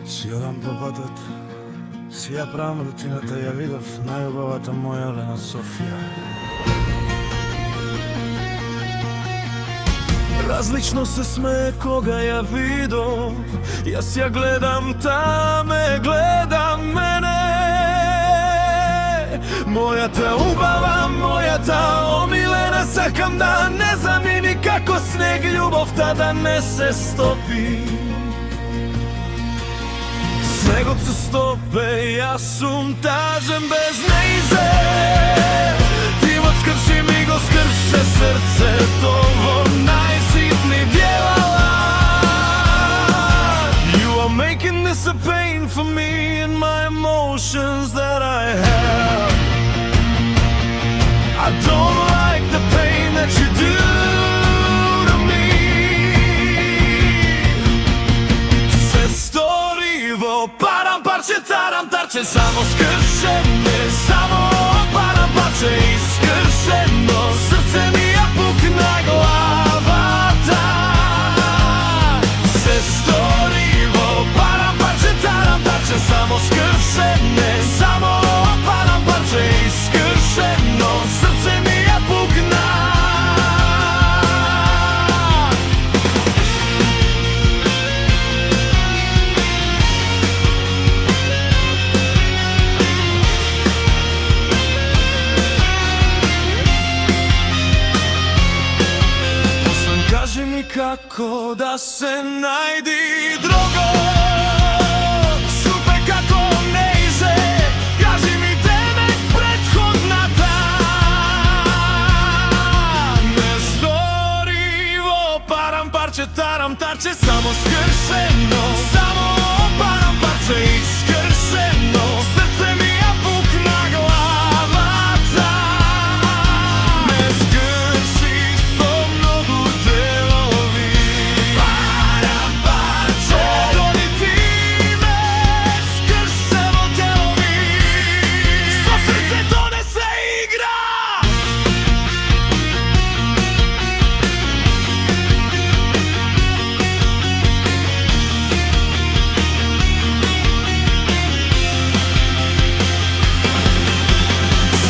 Си одам по патот, си ја правам рутината, ја видов најубавата моја Лена Софија. Различно се смее кога ја видов, јас ја гледам, таа ме гледа мене. Мојата убава, мојата омилена, сакам да не замини како снег, љубовта да не се стопи. Снегот се стопе, јас сум тажен без неизе. Тимот скрши ми го скрше срцето во најситни дјела. You are making this a pain for me and my emotions that I have. I don't like the pain that you do to me. Се сториво, парам парче, тарам тарче, само скршене, само парам парче, искршено, срце ми ја пукна главата. Се сториво, парам парче, тарам тарче, само скршене, само парам парче, искршено, срце ми ја пукна. Кажи ми како да се најди друго, супе како неизе, кажи ми денек претходната. Несториво, парам парче, тарам тарче, само скршено, само парам парче, искршено, срце ми ја пукна главата. Ме скрши со многу делови, парам парче, дони ти ме скрше во делови, со срцето не се игра.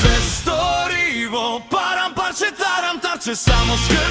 Се сториво, парам парче, тарам тарче, само скршено.